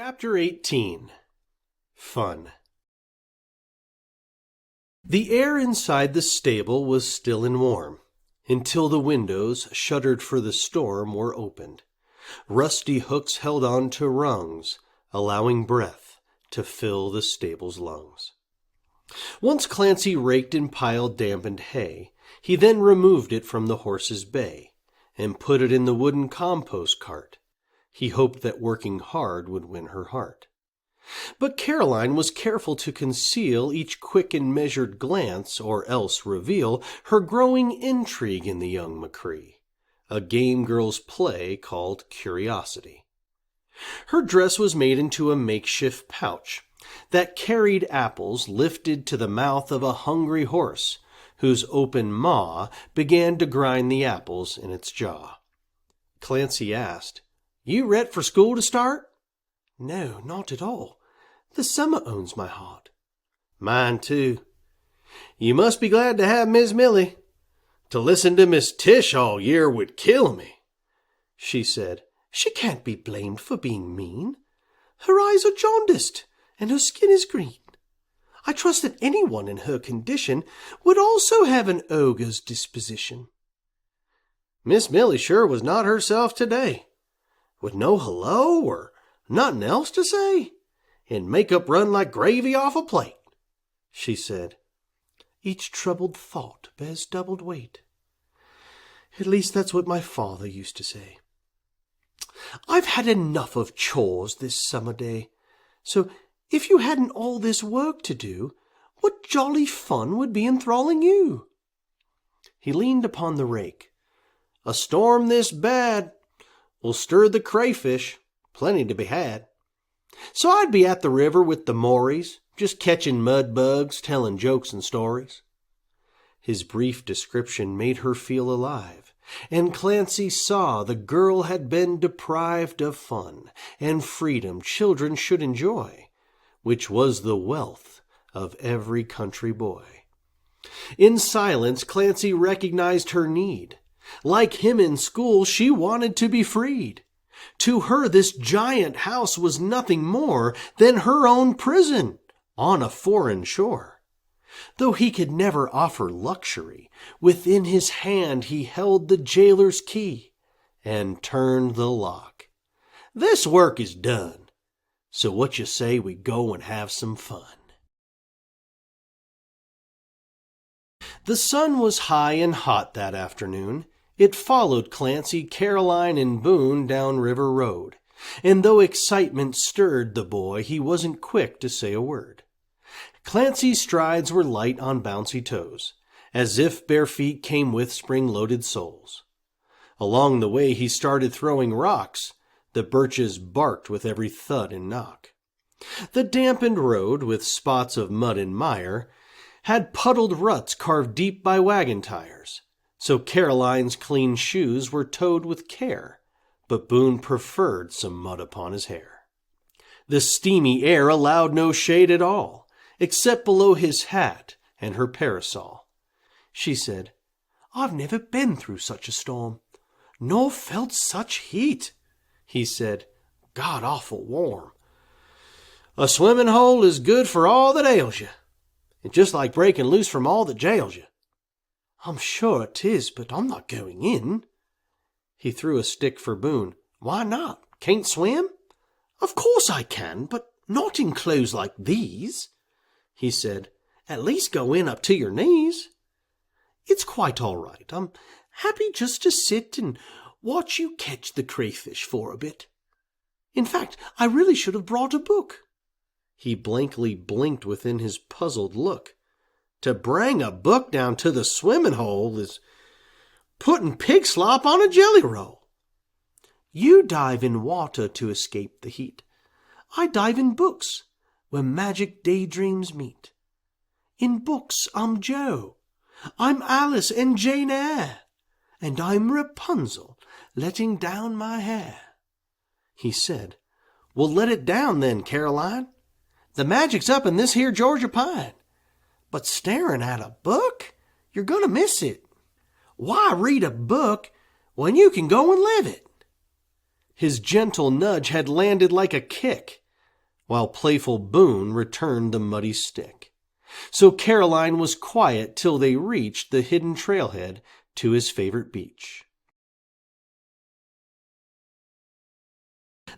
Chapter 18. Fun. The air inside the stable was still and warm, until the windows, shuttered for the storm, were opened. Rusty hooks held on to rungs, allowing breath to fill the stable's lungs. Once Clancy raked and piled dampened hay. He then removed it from the horse's bay, and put it in the wooden compost cart. He hoped that working hard would win her heart. But Caroline was careful to conceal each quick and measured glance, or else reveal her growing intrigue in the young Macree, a game girl's play called curiosity. Her dress was made into a makeshift pouch that carried apples lifted to the mouth of a hungry horse, whose open maw began to grind the apples in its jaw. Clancy asked, "You ready for school to start?" "No, not at all. The summer owns my heart." "Mine too. You must be glad to have Miss Millie. To listen to Miss Tish all year would kill me," she said. "She can't be blamed for being mean. Her eyes are jaundiced, and her skin is green. I trust that anyone in her condition would also have an ogre's disposition." "Miss Millie sure was not herself today. With no hello or nothing else to say, and makeup run like gravy off a plate," she said. "Each troubled thought bears doubled weight. At least that's what my father used to say. I've had enough of chores this summer day, so if you hadn't all this work to do, what jolly fun would be enthralling you?" He leaned upon the rake. "A storm this bad will stir the crayfish, plenty to be had. So I'd be at the river with the Mories, just catching mud bugs, telling jokes and stories." His brief description made her feel alive, and Clancy saw the girl had been deprived of fun and freedom children should enjoy, which was the wealth of every country boy. In silence, Clancy recognized her need. Like him in school, she wanted to be freed. To her, this giant house was nothing more than her own prison on a foreign shore. Though he could never offer luxury, within his hand he held the jailer's key and turned the lock. "This work is done, so what you say we go and have some fun?" The sun was high and hot that afternoon. It followed Clancy, Caroline, and Boone down River Road, and though excitement stirred the boy, he wasn't quick to say a word. Clancy's strides were light on bouncy toes, as if bare feet came with spring-loaded soles. Along the way he started throwing rocks. The birches barked with every thud and knock. The dampened road, with spots of mud and mire, had puddled ruts carved deep by wagon tires. So Caroline's clean shoes were toed with care, but Boone preferred some mud upon his hair. The steamy air allowed no shade at all, except below his hat and her parasol. She said, "I've never been through such a storm, nor felt such heat." He said, "God-awful warm. A swimming hole is good for all that ails you. It's just like breaking loose from all that jails you." "I'm sure it is, but I'm not going in." He threw a stick for Boone. "Why not? Can't swim?" "Of course I can, but not in clothes like these." He said, "At least go in up to your knees." "It's quite all right. I'm happy just to sit and watch you catch the crayfish for a bit. In fact, I really should have brought a book." He blankly blinked within his puzzled look. To bring a book down to the swimming hole is putting pig slop on a jelly roll. "You dive in water to escape the heat. I dive in books where magic daydreams meet. In books I'm Joe, I'm Alice and Jane Eyre, and I'm Rapunzel letting down my hair." He said, "Well, let it down then, Caroline. The magic's up in this here Georgia pine. But staring at a book, you're going to miss it. Why read a book when you can go and live it?" His gentle nudge had landed like a kick, while playful Boone returned the muddy stick. So Caroline was quiet till they reached the hidden trailhead to his favorite beach.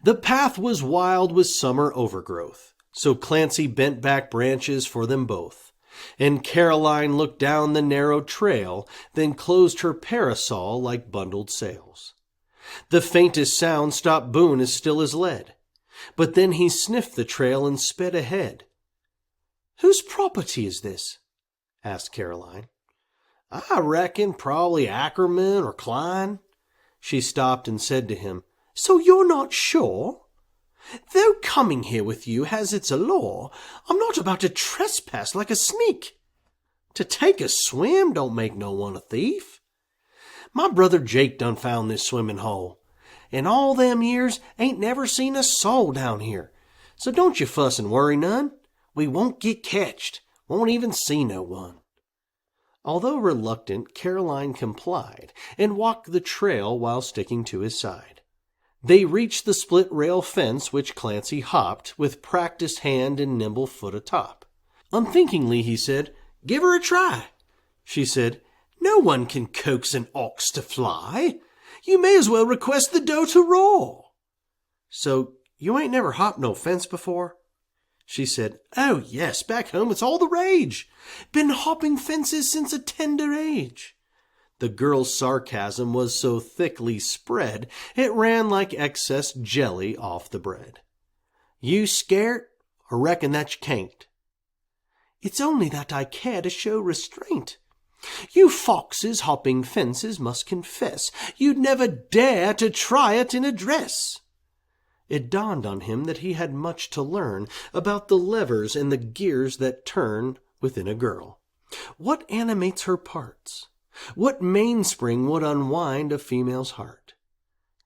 The path was wild with summer overgrowth, so Clancy bent back branches for them both, and Caroline looked down the narrow trail, then closed her parasol like bundled sails. The faintest sound stopped Boone as still as lead, but then he sniffed the trail and sped ahead. "Whose property is this?" asked Caroline. "I reckon probably Ackerman or Klein." She stopped and said to him, "So you're not sure? Though coming here with you has its allure, I'm not about to trespass like a sneak. To take a swim don't make no one a thief. My brother Jake done found this swimming hole. In all them years ain't never seen a soul down here. So don't you fuss and worry none. We won't get catched, won't even see no one." Although reluctant, Caroline complied and walked the trail while sticking to his side. They reached the split-rail fence which Clancy hopped with practiced hand and nimble foot atop. Unthinkingly he said, "Give her a try." She said, "No one can coax an ox to fly. You may as well request the doe to roar." "So you ain't never hopped no fence before?" She said, "Oh yes, back home it's all the rage. Been hopping fences since a tender age." The girl's sarcasm was so thickly spread, it ran like excess jelly off the bread. "You scared, or reckon that you can't?" "It's only that I care to show restraint. You foxes hopping fences must confess you'd never dare to try it in a dress." It dawned on him that he had much to learn about the levers and the gears that turn within a girl. What animates her parts? What mainspring would unwind a female's heart?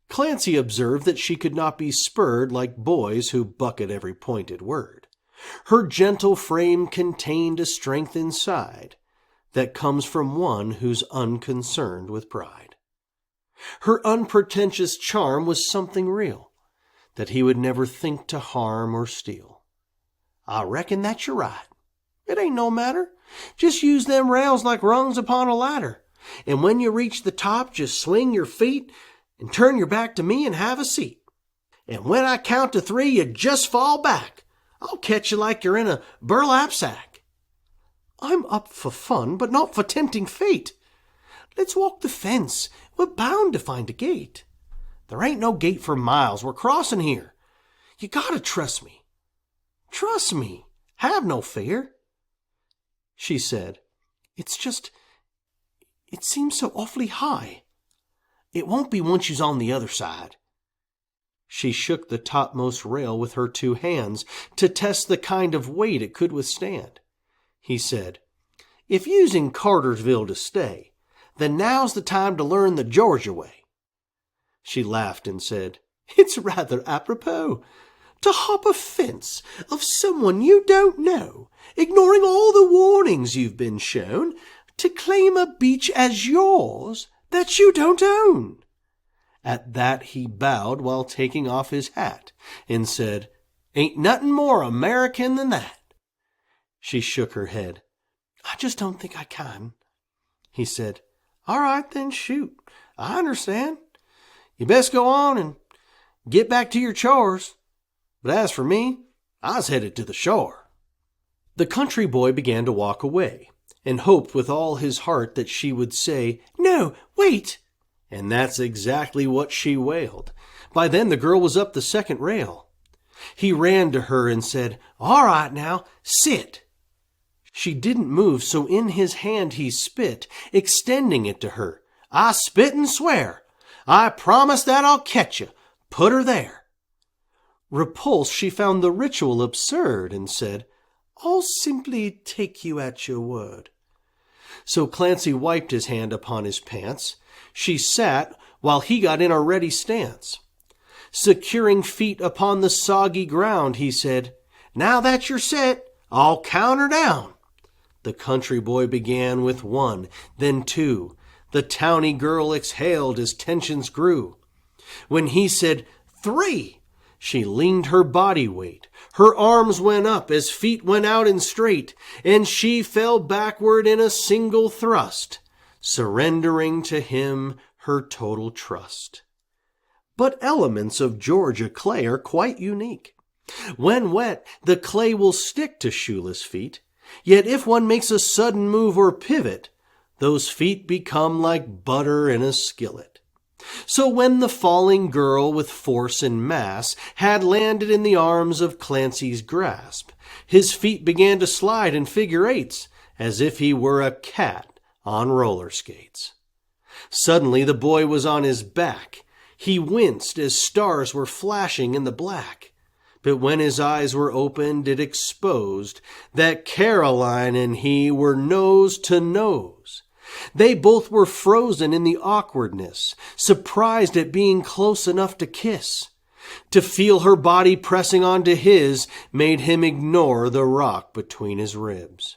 Clancy observed that she could not be spurred like boys who buck at every pointed word. Her gentle frame contained a strength inside that comes from one who's unconcerned with pride. Her unpretentious charm was something real that he would never think to harm or steal. "I reckon that you're right. It ain't no matter. Just use them rails like rungs upon a ladder. And when you reach the top, just swing your feet and turn your back to me and have a seat. And when I count to 3, you just fall back. I'll catch you like you're in a burlap sack." "I'm up for fun, but not for tempting fate. Let's walk the fence. We're bound to find a gate." "There ain't no gate for miles. We're crossing here. You gotta trust me." "Trust me. Have no fear." She said, "It's just, it seems so awfully high." "It won't be once you's on the other side." She shook the topmost rail with her 2 hands to test the kind of weight it could withstand. He said, "If you's in Cartersville to stay, then now's the time to learn the Georgia way." She laughed and said, "It's rather apropos to hop a fence of someone you don't know, ignoring all the warnings you've been shown, to claim a beach as yours that you don't own." At that he bowed while taking off his hat and said, "Ain't nothing more American than that." She shook her head. "I just don't think I can." He said, "All right, then shoot. I understand. You best go on and get back to your chores. But as for me, I's headed to the shore." The country boy began to walk away, and hoped with all his heart that she would say, "No, wait." And that's exactly what she wailed. By then the girl was up the second rail. He ran to her and said, "All right now, sit." She didn't move, so in his hand he spit, extending it to her. "I spit and swear. I promise that I'll catch you. Put her there." Repulsed, she found the ritual absurd and said, "I'll simply take you at your word." So Clancy wiped his hand upon his pants. She sat while he got in a ready stance. Securing feet upon the soggy ground, he said, "Now that you're set, I'll count her down." The country boy began with 1, then 2. The towny girl exhaled as tensions grew. When he said 3, She leaned her body weight. Her arms went up as feet went out and straight, and she fell backward in a single thrust, surrendering to him her total trust. But elements of Georgia clay are quite unique. When wet, the clay will stick to shoeless feet, yet if one makes a sudden move or pivot, those feet become like butter in a skillet. So when the falling girl with force and mass had landed in the arms of Clancy's grasp, his feet began to slide in figure eights as if he were a cat on roller skates. Suddenly the boy was on his back. He winced as stars were flashing in the black. But when his eyes were opened, it exposed that Caroline and he were nose to nose. They both were frozen in the awkwardness, surprised at being close enough to kiss. To feel her body pressing onto his made him ignore the rock between his ribs.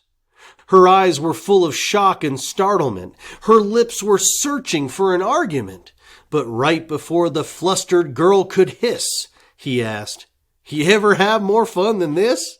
Her eyes were full of shock and startlement. Her lips were searching for an argument. But right before the flustered girl could hiss, he asked, "You ever have more fun than this?"